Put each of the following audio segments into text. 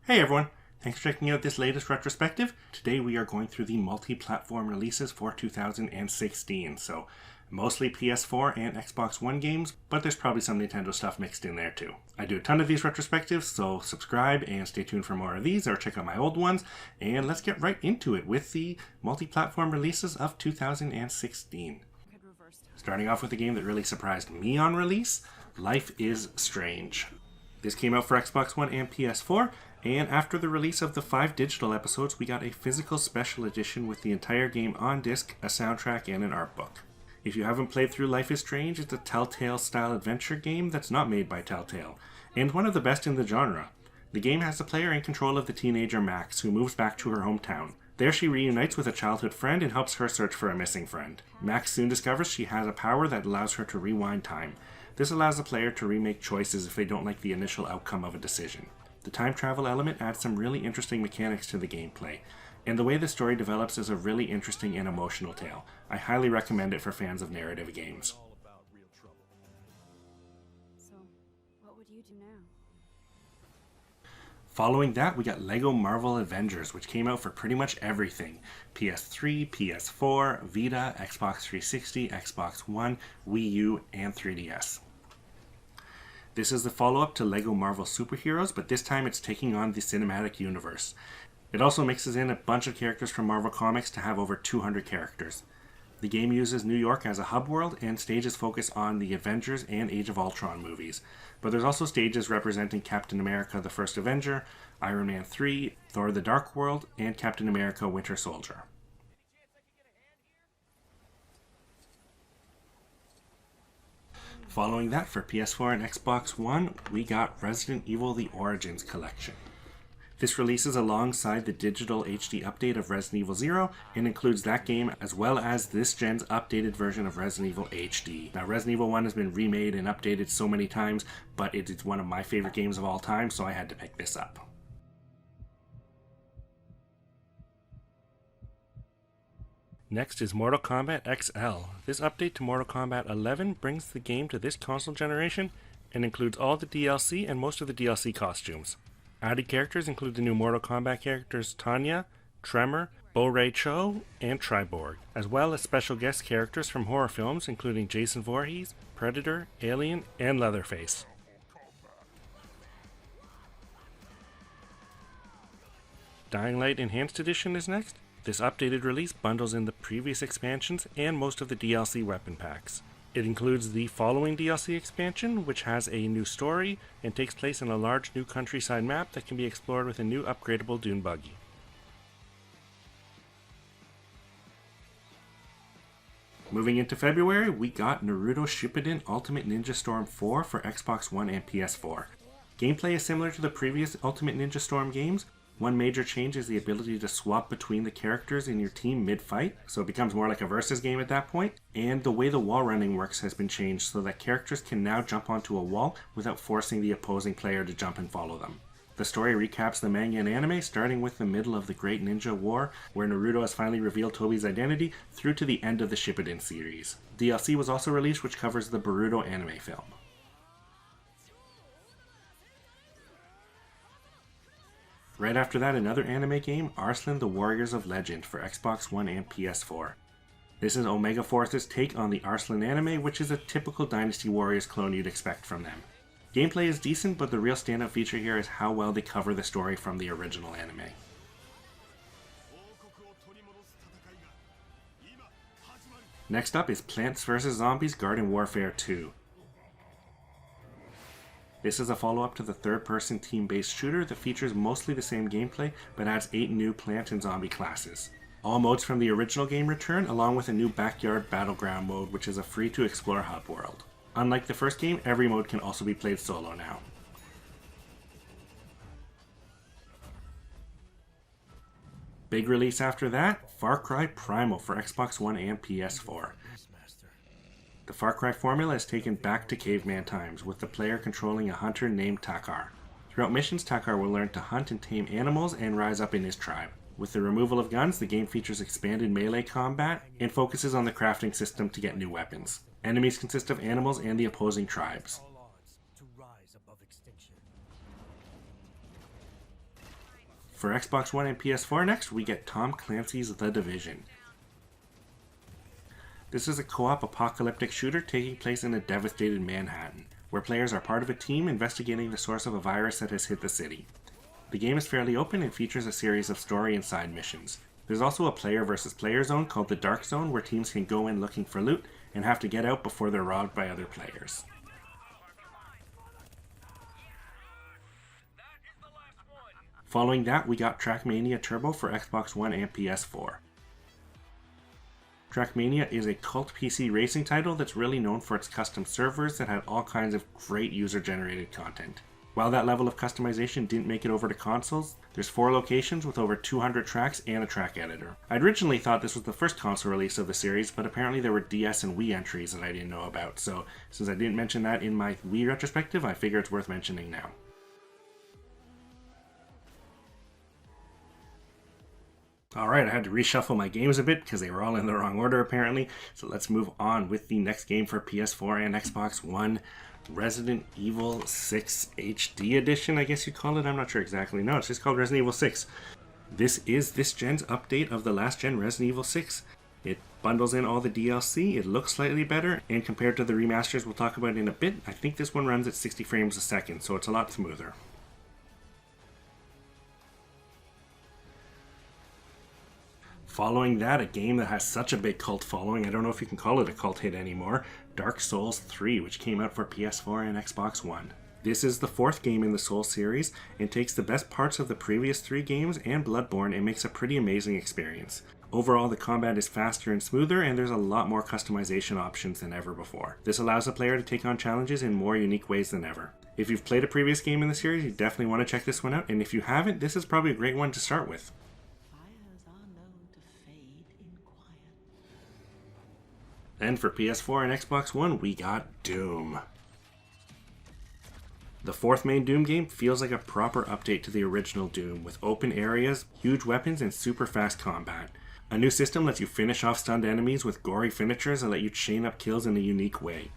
Hey everyone, thanks for checking out this latest retrospective. Today we are going through the multi-platform releases for 2016, so mostly PS4 and Xbox One games, but there's probably some Nintendo stuff mixed in there too. I do a ton of these retrospectives, so subscribe and stay tuned for more of these, or check out my old ones, and let's get right into it with the multi-platform releases of 2016. Starting off with a game that really surprised me on release, Life is Strange. This came out for Xbox One and PS4, and after the release of the 5 digital episodes, we got a physical special edition with the entire game on disc, a soundtrack, and an art book. If you haven't played through Life is Strange, it's a Telltale-style adventure game that's not made by Telltale, and one of the best in the genre. The game has the player in control of the teenager Max, who moves back to her hometown. There she reunites with a childhood friend and helps her search for a missing friend. Max soon discovers she has a power that allows her to rewind time. This allows the player to remake choices if they don't like the initial outcome of a decision. The time travel element adds some really interesting mechanics to the gameplay, and the way the story develops is a really interesting and emotional tale. I highly recommend it for fans of narrative games. So, what would you do now? Following that, we got LEGO Marvel Avengers, which came out for pretty much everything. PS3, PS4, Vita, Xbox 360, Xbox One, Wii U, and 3DS. This is the follow-up to LEGO Marvel Superheroes, but this time it's taking on the cinematic universe. It also mixes in a bunch of characters from Marvel Comics to have over 200 characters. The game uses New York as a hub world, and stages focus on the Avengers and Age of Ultron movies. But there's also stages representing Captain America the First Avenger, Iron Man 3, Thor the Dark World, and Captain America Winter Soldier. Following that, for PS4 and Xbox One, we got Resident Evil The Origins Collection. This releases alongside the digital HD update of Resident Evil 0 and includes that game as well as this gen's updated version of Resident Evil HD. Now, Resident Evil 1 has been remade and updated so many times, but it is one of my favorite games of all time, so I had to pick this up. Next is Mortal Kombat XL. This update to Mortal Kombat 11 brings the game to this console generation and includes all the DLC and most of the DLC costumes. Added characters include the new Mortal Kombat characters Tanya, Tremor, Bo-Ray Cho, and Triborg, as well as special guest characters from horror films including Jason Voorhees, Predator, Alien, and Leatherface. Dying Light Enhanced Edition is next. This updated release bundles in the previous expansions and most of the DLC weapon packs. It includes the following DLC expansion, which has a new story and takes place in a large new countryside map that can be explored with a new upgradable dune buggy. Moving into February, we got Naruto Shippuden Ultimate Ninja Storm 4 for Xbox One and PS4. Gameplay is similar to the previous Ultimate Ninja Storm games. One major change is the ability to swap between the characters in your team mid-fight, so it becomes more like a versus game at that point, and the way the wall running works has been changed so that characters can now jump onto a wall without forcing the opposing player to jump and follow them. The story recaps the manga and anime, starting with the middle of the Great Ninja War, where Naruto has finally revealed Tobi's identity, through to the end of the Shippuden series. DLC was also released, which covers the Boruto anime film. Right after that, another anime game, Arslan the Warriors of Legend for Xbox One and PS4. This is Omega Force's take on the Arslan anime, which is a typical Dynasty Warriors clone you'd expect from them. Gameplay is decent, but the real standout feature here is how well they cover the story from the original anime. Next up is Plants vs. Zombies Garden Warfare 2. This is a follow-up to the third-person team-based shooter that features mostly the same gameplay, but adds 8 new plant and zombie classes. All modes from the original game return, along with a new Backyard Battleground mode, which is a free-to-explore hub world. Unlike the first game, every mode can also be played solo now. Big release after that, Far Cry Primal for Xbox One and PS4. The Far Cry formula is taken back to caveman times, with the player controlling a hunter named Takar. Throughout missions, Takar will learn to hunt and tame animals and rise up in his tribe. With the removal of guns, the game features expanded melee combat and focuses on the crafting system to get new weapons. Enemies consist of animals and the opposing tribes. For Xbox One and PS4 next, we get Tom Clancy's The Division. This is a co-op apocalyptic shooter taking place in a devastated Manhattan, where players are part of a team investigating the source of a virus that has hit the city. The game is fairly open and features a series of story and side missions. There's also a player versus player zone called the Dark Zone, where teams can go in looking for loot and have to get out before they're robbed by other players. Following that, we got TrackMania Turbo for Xbox One and PS4. TrackMania is a cult PC racing title that's really known for its custom servers that had all kinds of great user-generated content. While that level of customization didn't make it over to consoles, there's 4 locations with over 200 tracks and a track editor. I'd originally thought this was the first console release of the series, but apparently there were DS and Wii entries that I didn't know about, so since I didn't mention that in my Wii retrospective, I figure it's worth mentioning now. Alright, I had to reshuffle my games a bit because they were all in the wrong order apparently, so let's move on with the next game for PS4 and Xbox One, Resident Evil 6 HD Edition, I guess you call it, I'm not sure exactly. No, it's just called Resident Evil 6. This is this gen's update of the last gen Resident Evil 6. It bundles in all the DLC, it looks slightly better, and compared to the remasters we'll talk about in a bit, I think this one runs at 60 frames a second, so it's a lot smoother. Following that, a game that has such a big cult following, I don't know if you can call it a cult hit anymore, Dark Souls 3, which came out for PS4 and Xbox One. This is the 4th game in the Souls series, and takes the best parts of the previous 3 games and Bloodborne and makes a pretty amazing experience. Overall, the combat is faster and smoother, and there's a lot more customization options than ever before. This allows the player to take on challenges in more unique ways than ever. If you've played a previous game in the series, you definitely want to check this one out, and if you haven't, this is probably a great one to start with. Then for PS4 and Xbox One, we got Doom. The 4th main Doom game feels like a proper update to the original Doom, with open areas, huge weapons, and super fast combat. A new system lets you finish off stunned enemies with gory finishers and let you chain up kills in a unique way.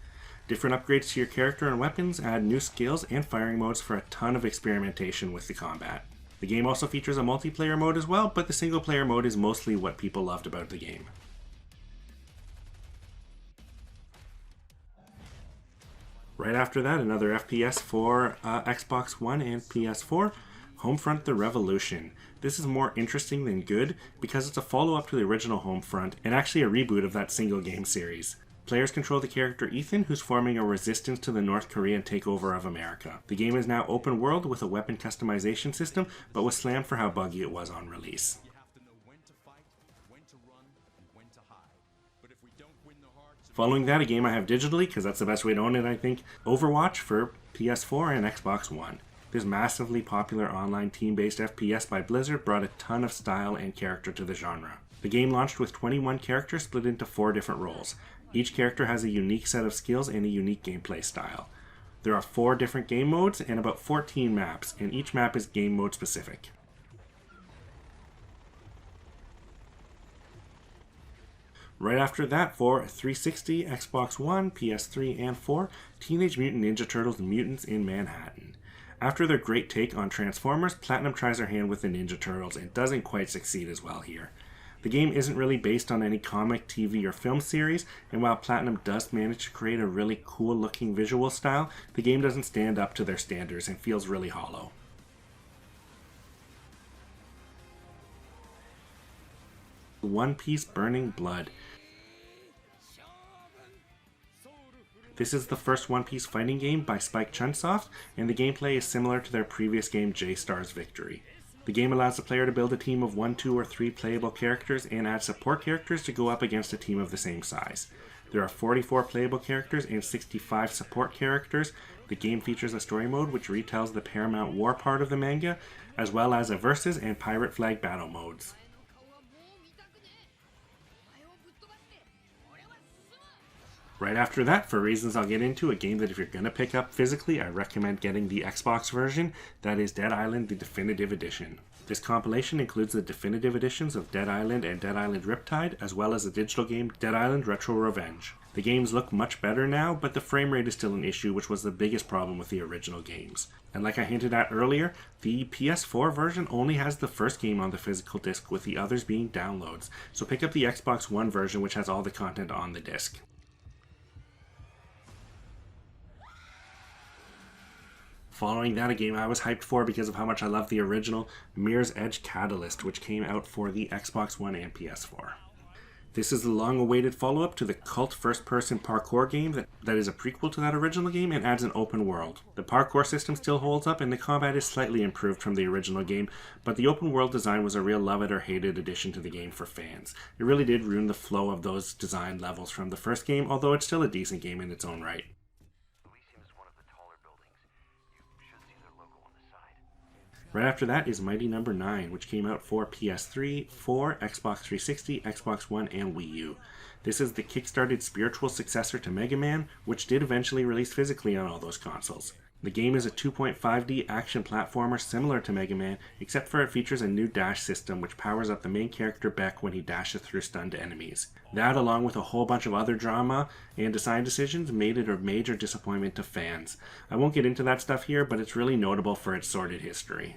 Different upgrades to your character and weapons add new skills and firing modes for a ton of experimentation with the combat. The game also features a multiplayer mode as well, but the single player mode is mostly what people loved about the game. Right after that, another FPS for Xbox One and PS4, Homefront: The Revolution. This is more interesting than good because it's a follow-up to the original Homefront and actually a reboot of that single game series. Players control the character Ethan, who's forming a resistance to the North Korean takeover of America. The game is now open world with a weapon customization system, but was slammed for how buggy it was on release. Following that, a game I have digitally, because that's the best way to own it, I think, Overwatch for PS4 and Xbox One. This massively popular online team-based FPS by Blizzard brought a ton of style and character to the genre. The game launched with 21 characters split into 4 different roles. Each character has a unique set of skills and a unique gameplay style. There are 4 different game modes and about 14 maps, and each map is game mode specific. Right after that, for 360, Xbox One, PS3, and 4, Teenage Mutant Ninja Turtles Mutants in Manhattan. After their great take on Transformers, Platinum tries their hand with the Ninja Turtles and doesn't quite succeed as well here. The game isn't really based on any comic, TV, or film series, and while Platinum does manage to create a really cool looking visual style, the game doesn't stand up to their standards and feels really hollow. One Piece Burning Blood. This is the first One Piece fighting game by Spike Chunsoft, and the gameplay is similar to their previous game J-Star's Victory. The game allows the player to build a team of 1, 2, or 3 playable characters and add support characters to go up against a team of the same size. There are 44 playable characters and 65 support characters. The game features a story mode which retells the Paramount War part of the manga, as well as a versus and pirate flag battle modes. Right after that, for reasons I'll get into, a game that if you're going to pick up physically, I recommend getting the Xbox version. That is Dead Island, the Definitive Edition. This compilation includes the definitive editions of Dead Island and Dead Island Riptide, as well as the digital game Dead Island Retro Revenge. The games look much better now, but the frame rate is still an issue, which was the biggest problem with the original games. And like I hinted at earlier, the PS4 version only has the first game on the physical disc, with the others being downloads, so pick up the Xbox One version, which has all the content on the disc. Following that, a game I was hyped for because of how much I love the original, Mirror's Edge Catalyst, which came out for the Xbox One and PS4. This is the long-awaited follow-up to the cult first-person parkour game that is a prequel to that original game and adds an open world. The parkour system still holds up and the combat is slightly improved from the original game, but the open world design was a real love-it-or-hate-it addition to the game for fans. It really did ruin the flow of those design levels from the first game, although it's still a decent game in its own right. Right after that is Mighty No. 9, which came out for PS3, 4, Xbox 360, Xbox One, and Wii U. This is the kickstarted spiritual successor to Mega Man, which did eventually release physically on all those consoles. The game is a 2.5D action platformer similar to Mega Man, except for it features a new dash system which powers up the main character Beck when he dashes through stunned enemies. That, along with a whole bunch of other drama and design decisions, made it a major disappointment to fans. I won't get into that stuff here, but it's really notable for its sordid history.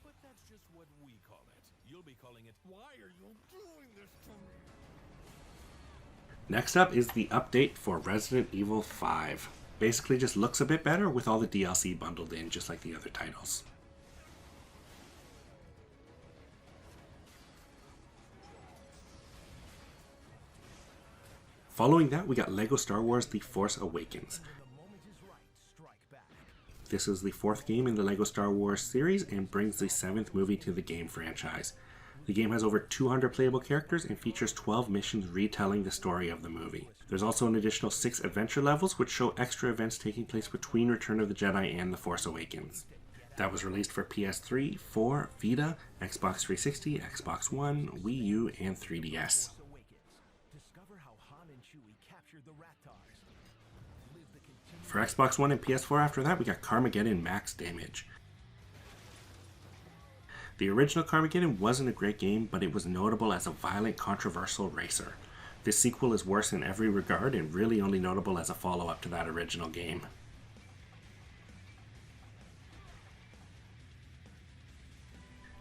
But that's just what we call it. You'll be calling it, why are you doing this to me? Next up is the update for Resident Evil 5. Basically just looks a bit better with all the DLC bundled in, just like the other titles. Following that, we got LEGO Star Wars The Force Awakens. This is the 4th game in the LEGO Star Wars series and brings the 7th movie to the game franchise. The game has over 200 playable characters and features 12 missions retelling the story of the movie. There's also an additional 6 adventure levels which show extra events taking place between Return of the Jedi and The Force Awakens. That was released for PS3, 4, Vita, Xbox 360, Xbox One, Wii U, and 3DS. For Xbox One and PS4 after that, we got Carmageddon Max Damage. The original Carmageddon wasn't a great game, but it was notable as a violent, controversial racer. This sequel is worse in every regard and really only notable as a follow-up to that original game.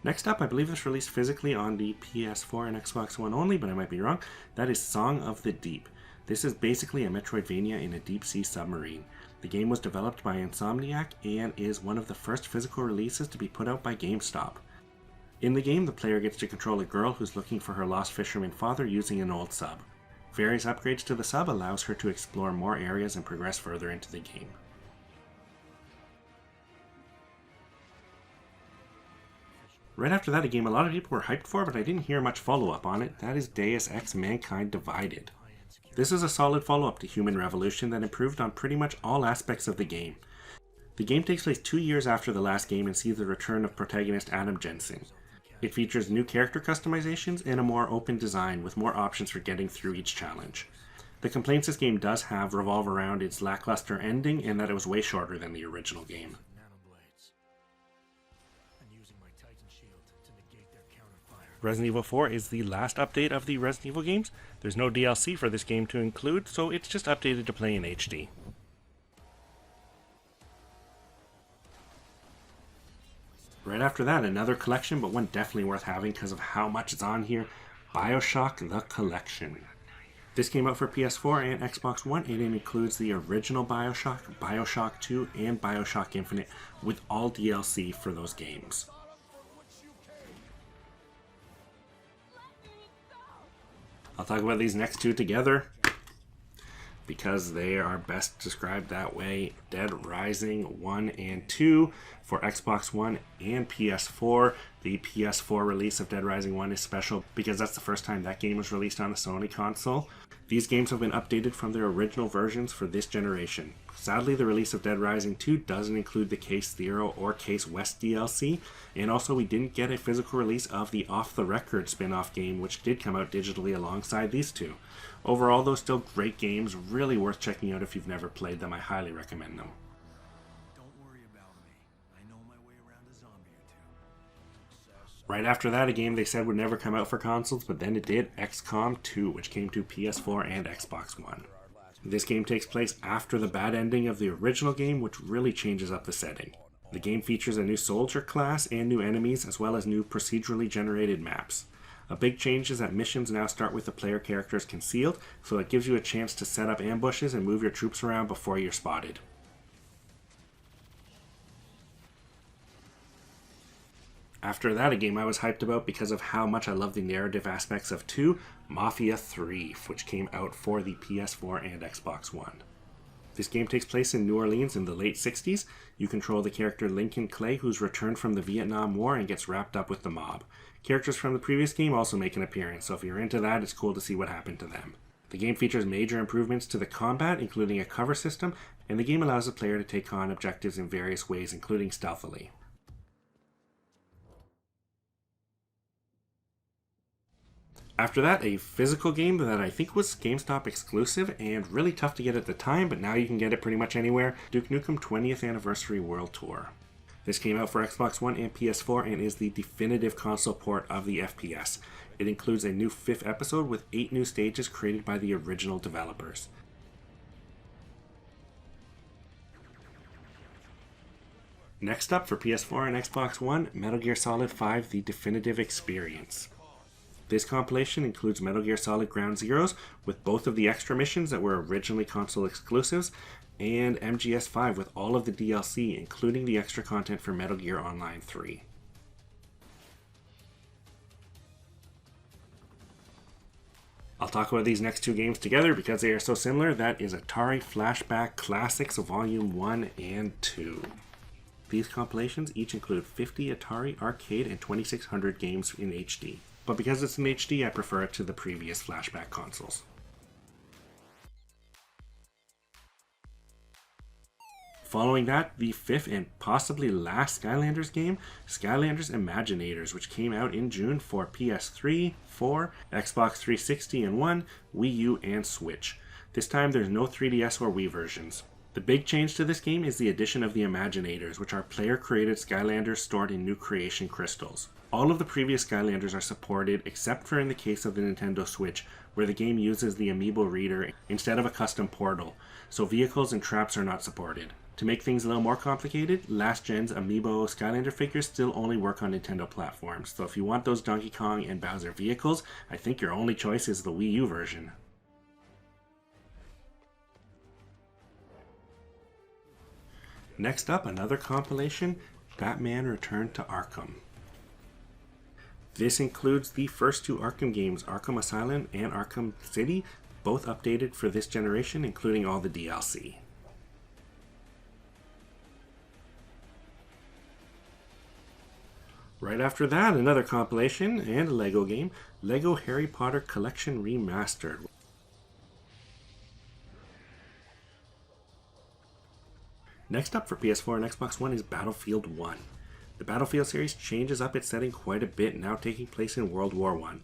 Next up, I believe this released physically on the PS4 and Xbox One only, but I might be wrong. That is Song of the Deep. This is basically a Metroidvania in a deep-sea submarine. The game was developed by Insomniac and is one of the first physical releases to be put out by GameStop. In the game, the player gets to control a girl who's looking for her lost fisherman father using an old sub. Various upgrades to the sub allows her to explore more areas and progress further into the game. Right after that, a game a lot of people were hyped for, but I didn't hear much follow-up on it. That is Deus Ex Mankind Divided. This is a solid follow-up to Human Revolution that improved on pretty much all aspects of the game. The game takes place 2 years after the last game and sees the return of protagonist Adam Jensen. It features new character customizations and a more open design with more options for getting through each challenge. The complaints this game does have revolve around its lackluster ending and that it was way shorter than the original game. Resident Evil 4 is the last update of the Resident Evil games. There's no DLC for this game to include, so it's just updated to play in HD. Right after that, another collection, but one definitely worth having because of how much is on here, BioShock The Collection. This came out for PS4 and Xbox One, and it includes the original BioShock, BioShock 2, and BioShock Infinite, with all DLC for those games. I'll talk about these next two together because they are best described that way. Dead Rising 1 and 2 for Xbox One and PS4. The PS4 release of Dead Rising 1 is special because that's the first time that game was released on a Sony console. These games have been updated from their original versions for this generation. Sadly, the release of Dead Rising 2 doesn't include the Case Zero or Case West DLC, and also we didn't get a physical release of the Off the Record spin-off game, which did come out digitally alongside these two. Overall, though, still great games, really worth checking out if you've never played them. I highly recommend them. Don't worry about me. I know my way around a zombie or two. Success Right after that, a game they said would never come out for consoles, but then it did, XCOM 2, which came to PS4 and Xbox One. This game takes place after the bad ending of the original game, which really changes up the setting. The game features a new soldier class and new enemies, as well as new procedurally generated maps. A big change is that missions now start with the player characters concealed, so it gives you a chance to set up ambushes and move your troops around before you're spotted. After that, a game I was hyped about because of how much I love the narrative aspects of 2, Mafia 3, which came out for the PS4 and Xbox One. This game takes place in New Orleans in the late 60s. You control the character Lincoln Clay, who's returned from the Vietnam War and gets wrapped up with the mob. Characters from the previous game also make an appearance, so if you're into that, it's cool to see what happened to them. The game features major improvements to the combat, including a cover system, and the game allows the player to take on objectives in various ways, including stealthily. After that, a physical game that I think was GameStop exclusive and really tough to get at the time, but now you can get it pretty much anywhere, Duke Nukem 20th Anniversary World Tour. This came out for Xbox One and PS4 and is the definitive console port of the FPS. It includes a new 5th episode with 8 new stages created by the original developers. Next up for PS4 and Xbox One, Metal Gear Solid 5 The Definitive Experience. This compilation includes Metal Gear Solid Ground Zeroes with both of the extra missions that were originally console exclusives, and MGS5 with all of the DLC, including the extra content for Metal Gear Online 3. I'll talk about these next 2 games together because they are so similar. That is Atari Flashback Classics Volume 1 and 2. These compilations each include 50 Atari arcade and 2600 games in HD. But because it's in HD, I prefer it to the previous Flashback consoles. Following that, the 5th and possibly last Skylanders game, Skylanders Imaginators, which came out in June for PS3, 4, Xbox 360 and 1, Wii U, and Switch. This time there's no 3DS or Wii versions. The big change to this game is the addition of the Imaginators, which are player-created Skylanders stored in new creation crystals. All of the previous Skylanders are supported, except for in the case of the Nintendo Switch, where the game uses the Amiibo reader instead of a custom portal, so vehicles and traps are not supported. To make things a little more complicated, last gen's Amiibo Skylander figures still only work on Nintendo platforms, so if you want those Donkey Kong and Bowser vehicles, I think your only choice is the Wii U version. Next up, another compilation, Batman Return to Arkham. This includes the first 2 Arkham games, Arkham Asylum and Arkham City, both updated for this generation, including all the DLC. Right after that, another compilation and a LEGO game, LEGO Harry Potter Collection Remastered. Next up for PS4 and Xbox One is Battlefield 1. The Battlefield series changes up its setting quite a bit, now taking place in World War I.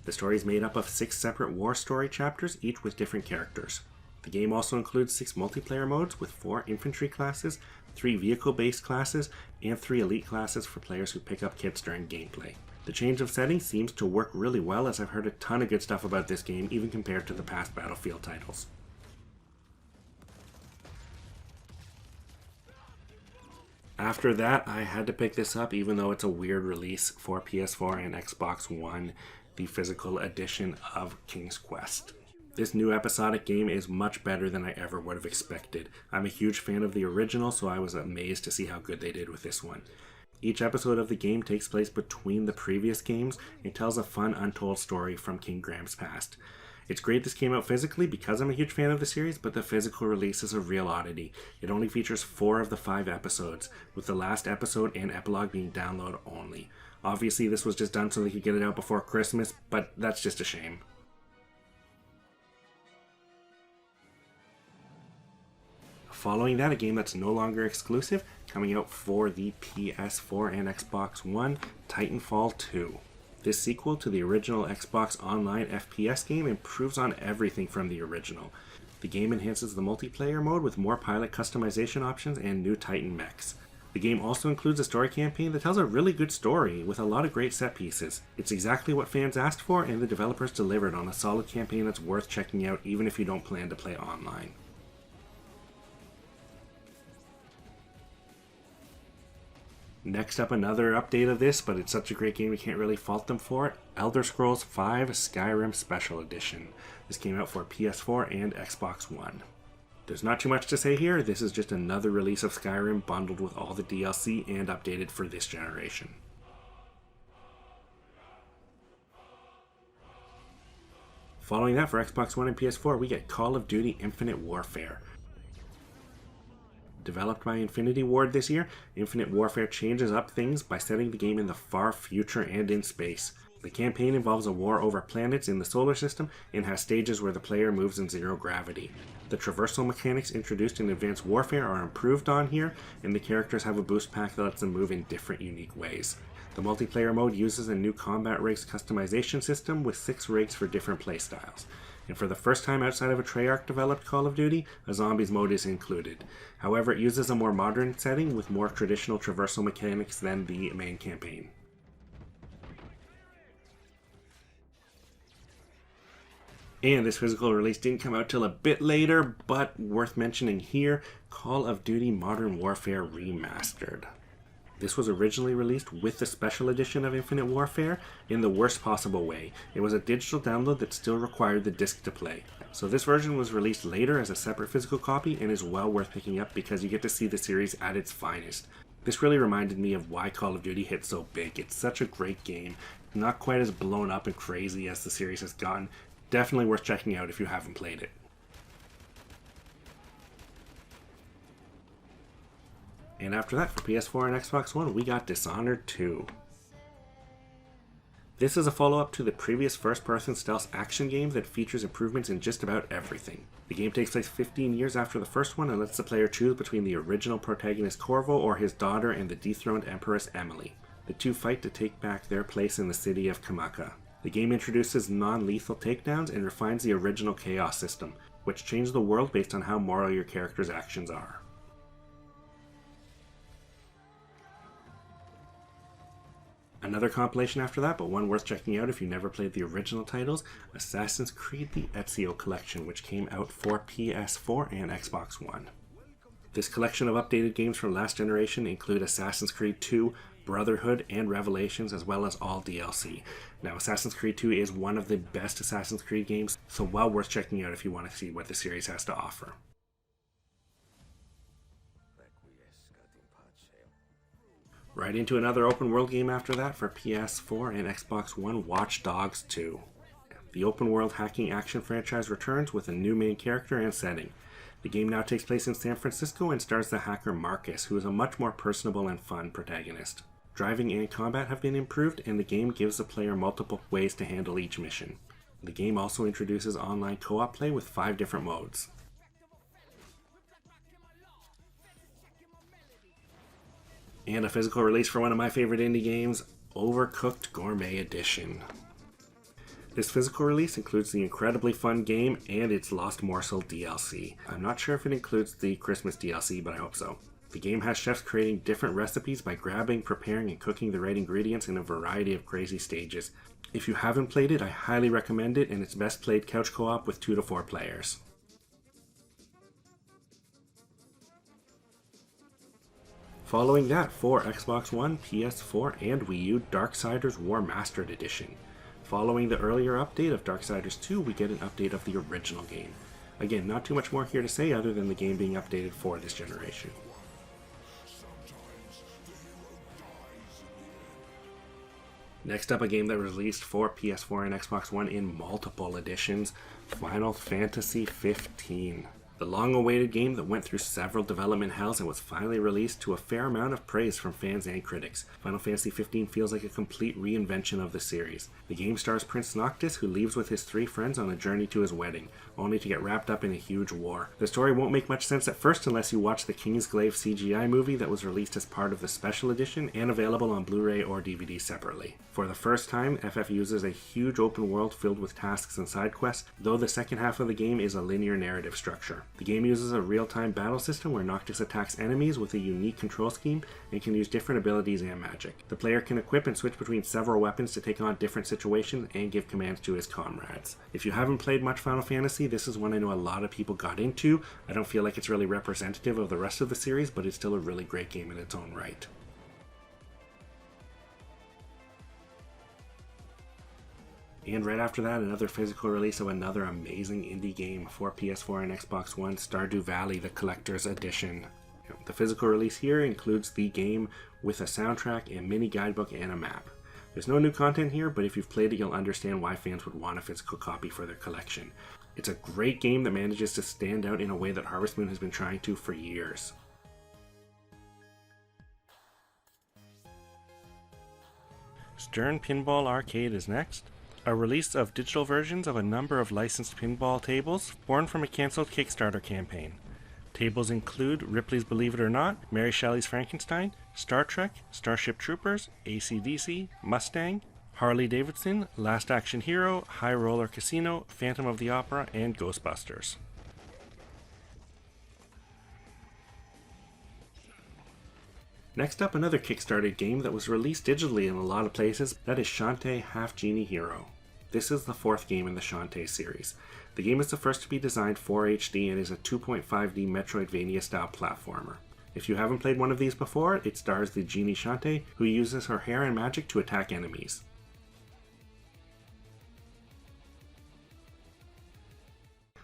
The story is made up of 6 separate war story chapters, each with different characters. The game also includes 6 multiplayer modes with 4 infantry classes, 3 vehicle-based classes, and 3 elite classes for players who pick up kits during gameplay. The change of setting seems to work really well, as I've heard a ton of good stuff about this game, even compared to the past Battlefield titles. After that, I had to pick this up, even though it's a weird release for PS4 and Xbox One, the physical edition of King's Quest. This new episodic game is much better than I ever would have expected. I'm a huge fan of the original, so I was amazed to see how good they did with this one. Each episode of the game takes place between the previous games and tells a fun, untold story from King Graham's past. It's great this came out physically because I'm a huge fan of the series, but the physical release is a real oddity. It only features 4 of the 5 episodes, with the last episode and epilogue being download only. Obviously this was just done so they could get it out before Christmas, but that's just a shame. Following that, a game that's no longer exclusive, coming out for the PS4 and Xbox One, Titanfall 2. This sequel to the original Xbox Online FPS game improves on everything from the original. The game enhances the multiplayer mode with more pilot customization options and new Titan mechs. The game also includes a story campaign that tells a really good story with a lot of great set pieces. It's exactly what fans asked for, and the developers delivered on a solid campaign that's worth checking out even if you don't plan to play online. Next up, another update of this, but it's such a great game we can't really fault them for it. Elder Scrolls V Skyrim Special Edition. This came out for PS4 and Xbox One. There's not too much to say here. This is just another release of Skyrim bundled with all the DLC and updated for this generation. Following that, for Xbox One and PS4, we get Call of Duty Infinite Warfare. Developed by Infinity Ward this year, Infinite Warfare changes up things by setting the game in the far future and in space. The campaign involves a war over planets in the solar system and has stages where the player moves in zero gravity. The traversal mechanics introduced in Advanced Warfare are improved on here, and the characters have a boost pack that lets them move in different unique ways. The multiplayer mode uses a new combat rigs customization system with 6 rigs for different playstyles. And for the first time outside of a Treyarch developed Call of Duty, a zombies mode is included. However, it uses a more modern setting with more traditional traversal mechanics than the main campaign. And this physical release didn't come out till a bit later, but worth mentioning here, Call of Duty Modern Warfare Remastered. This was originally released with the special edition of Infinite Warfare in the worst possible way. It was a digital download that still required the disc to play. So this version was released later as a separate physical copy and is well worth picking up because you get to see the series at its finest. This really reminded me of why Call of Duty hit so big. It's such a great game, not quite as blown up and crazy as the series has gotten. Definitely worth checking out if you haven't played it. And after that, for PS4 and Xbox One, we got Dishonored 2. This is a follow-up to the previous first-person stealth action game that features improvements in just about everything. The game takes place 15 years after the first one and lets the player choose between the original protagonist Corvo or his daughter and the dethroned Empress Emily. The two fight to take back their place in the city of Kamaka. The game introduces non-lethal takedowns and refines the original Chaos system, which changed the world based on how moral your character's actions are. Another compilation after that, but one worth checking out if you never played the original titles, Assassin's Creed The Ezio Collection, which came out for PS4 and Xbox One. This collection of updated games from last generation include Assassin's Creed 2, Brotherhood, and Revelations, as well as all DLC. Now, Assassin's Creed 2 is one of the best Assassin's Creed games, so well worth checking out if you want to see what the series has to offer. Right into another open world game after that for PS4 and Xbox One, Watch Dogs 2. The open world hacking action franchise returns with a new main character and setting. The game now takes place in San Francisco and stars the hacker Marcus, who is a much more personable and fun protagonist. Driving and combat have been improved, and the game gives the player multiple ways to handle each mission. The game also introduces online co-op play with 5 different modes. And a physical release for one of my favorite indie games, Overcooked Gourmet Edition. This physical release includes the incredibly fun game and its Lost Morsel DLC. I'm not sure if it includes the Christmas DLC, but I hope so. The game has chefs creating different recipes by grabbing, preparing, and cooking the right ingredients in a variety of crazy stages. If you haven't played it, I highly recommend it, and it's best played couch co-op with 2 to 4 players. Following that, for Xbox One, PS4, and Wii U, Darksiders Remastered Edition. Following the earlier update of Darksiders 2, we get an update of the original game. Again, not too much more here to say other than the game being updated for this generation. Next up, a game that was released for PS4 and Xbox One in multiple editions, Final Fantasy XV. The long-awaited game that went through several development hells and was finally released to a fair amount of praise from fans and critics. Final Fantasy XV feels like a complete reinvention of the series. The game stars Prince Noctis, who leaves with his 3 friends on a journey to his wedding, only to get wrapped up in a huge war. The story won't make much sense at first unless you watch the Kingsglaive CGI movie that was released as part of the special edition and available on Blu-ray or DVD separately. For the first time, FF uses a huge open world filled with tasks and side quests, though the second half of the game is a linear narrative structure. The game uses a real-time battle system where Noctis attacks enemies with a unique control scheme and can use different abilities and magic. The player can equip and switch between several weapons to take on different situations and give commands to his comrades. If you haven't played much Final Fantasy, this is one I know a lot of people got into. I don't feel like it's really representative of the rest of the series, but it's still a really great game in its own right. And right after that, another physical release of another amazing indie game for PS4 and Xbox One, Stardew Valley, the Collector's Edition. The physical release here includes the game with a soundtrack, a mini guidebook, and a map. There's no new content here, but if you've played it, you'll understand why fans would want a physical copy for their collection. It's a great game that manages to stand out in a way that Harvest Moon has been trying to for years. Stern Pinball Arcade is next. A release of digital versions of a number of licensed pinball tables born from a cancelled Kickstarter campaign. Tables include Ripley's Believe It or Not, Mary Shelley's Frankenstein, Star Trek, Starship Troopers, AC/DC, Mustang, Harley Davidson, Last Action Hero, High Roller Casino, Phantom of the Opera, and Ghostbusters. Next up, another Kickstarter game that was released digitally in a lot of places, that is Shantae Half-Genie Hero. This is the fourth game in the Shantae series. The game is the first to be designed for HD and is a 2.5D Metroidvania-style platformer. If you haven't played one of these before, it stars the genie Shantae, who uses her hair and magic to attack enemies.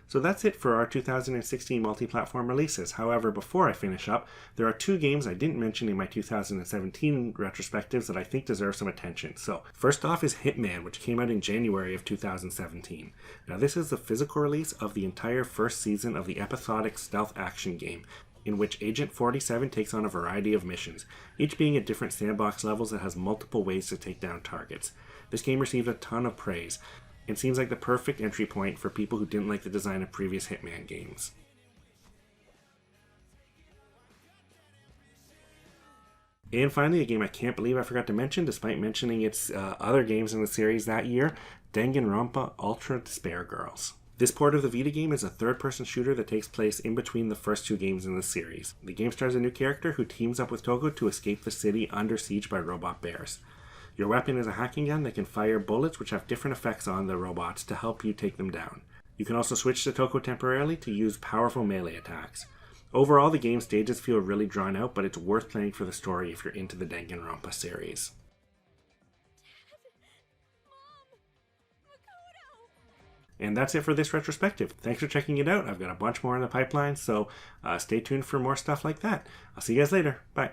So that's it for our 2016 multi-platform releases. However, before I finish up, there are two games I didn't mention in my 2017 retrospectives that I think deserve some attention. So first off is Hitman, which came out in January of 2017. Now this is the physical release of the entire first season of the episodic stealth action game, in which Agent 47 takes on a variety of missions, each being at different sandbox levels that has multiple ways to take down targets. This game received a ton of praise, and seems like the perfect entry point for people who didn't like the design of previous Hitman games. And finally, a game I can't believe I forgot to mention, despite mentioning its other games in the series that year, Danganronpa Ultra Despair Girls. This port of the Vita game is a third-person shooter that takes place in between the first two games in the series. The game stars a new character who teams up with Toko to escape the city under siege by robot bears. Your weapon is a hacking gun that can fire bullets which have different effects on the robots to help you take them down. You can also switch to Toko temporarily to use powerful melee attacks. Overall, the game's stages feel really drawn out, but it's worth playing for the story if you're into the Danganronpa series. And that's it for this retrospective. Thanks for checking it out. I've got a bunch more in the pipeline, so stay tuned for more stuff like that. I'll see you guys later. Bye.